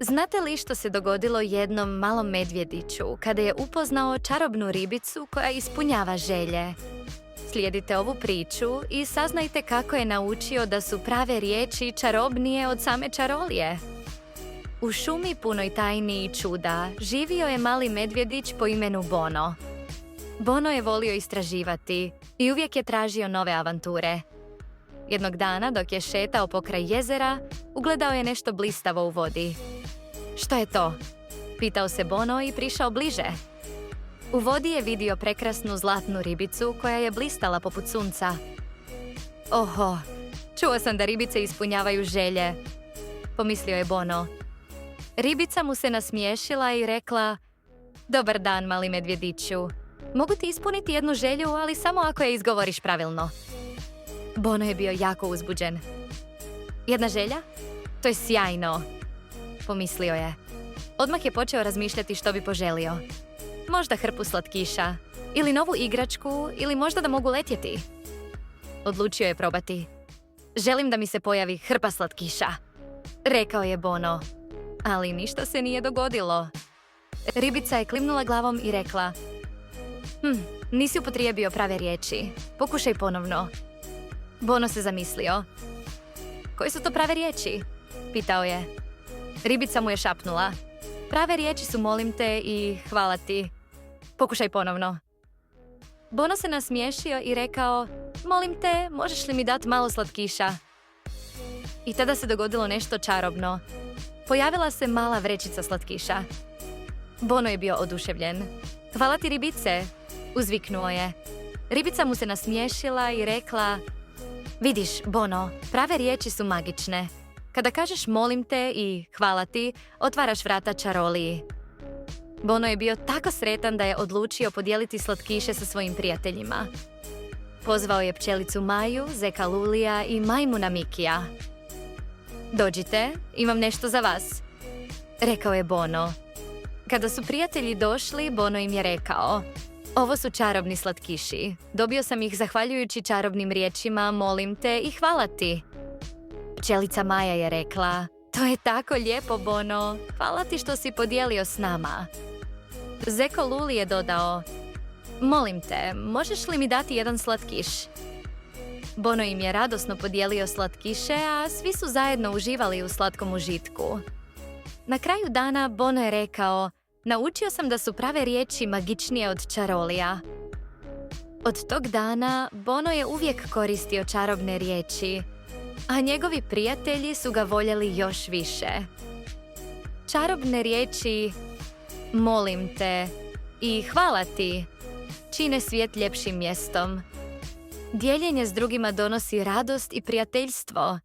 Znate li što se dogodilo jednom malom medvjediću kada je upoznao čarobnu ribicu koja ispunjava želje? Slijedite ovu priču i saznajte kako je naučio da su prave riječi čarobnije od same čarolije. U šumi punoj tajni i čuda živio je mali medvjedić po imenu Bono. Bono je volio istraživati i uvijek je tražio nove avanture. Jednog dana, dok je šetao pokraj jezera, ugledao je nešto blistavo u vodi. Što je to? Pitao se Bono i prišao bliže. U vodi je vidio prekrasnu zlatnu ribicu koja je blistala poput sunca. Oho, čuo sam da ribice ispunjavaju želje, pomislio je Bono. Ribica mu se nasmiješila i rekla: Dobar dan, mali medvjediću. Mogu ti ispuniti jednu želju, ali samo ako je izgovoriš pravilno. Bono je bio jako uzbuđen. Jedna želja? To je sjajno, pomislio je. Odmah je počeo razmišljati što bi poželio. Možda hrpu slatkiša, ili novu igračku, ili možda da mogu letjeti. Odlučio je probati. Želim da mi se pojavi hrpa slatkiša, rekao je Bono. Ali ništa se nije dogodilo. Ribica je klimnula glavom i rekla: Nisi upotrijebio prave riječi. Pokušaj ponovno. Bono se zamislio. Koje su to prave riječi? Pitao je. Ribica mu je šapnula. Prave riječi su molim te i hvala ti. Pokušaj ponovno. Bono se nasmiješio i rekao: Molim te, možeš li mi dati malo slatkiša? I tada se dogodilo nešto čarobno. Pojavila se mala vrećica slatkiša. Bono je bio oduševljen. Hvala ti, ribice, uzviknuo je. Ribica mu se nasmiješila i rekla: Vidiš, Bono, prave riječi su magične. Kada kažeš molim te i hvala ti, otvaraš vrata čaroliji. Bono je bio tako sretan da je odlučio podijeliti slatkiše sa svojim prijateljima. Pozvao je pčelicu Maju, zeka Lulija i majmuna Mikija. Dođite, imam nešto za vas, rekao je Bono. Kada su prijatelji došli, Bono im je rekao: Ovo su čarobni slatkiši. Dobio sam ih zahvaljujući čarobnim riječima molim te i hvala ti. Pčelica Maja je rekla: To je tako lijepo, Bono. Hvala ti što si podijelio s nama. Zeko Luli je dodao: Molim te, možeš li mi dati jedan slatkiš? Bono im je radosno podijelio slatkiše, a svi su zajedno uživali u slatkom užitku. Na kraju dana Bono je rekao: Naučio sam da su prave riječi magičnije od čarolija. Od tog dana Bono je uvijek koristio čarobne riječi, a njegovi prijatelji su ga voljeli još više. Čarobne riječi molim te i hvala ti čine svijet ljepšim mjestom. Dijeljenje s drugima donosi radost i prijateljstvo,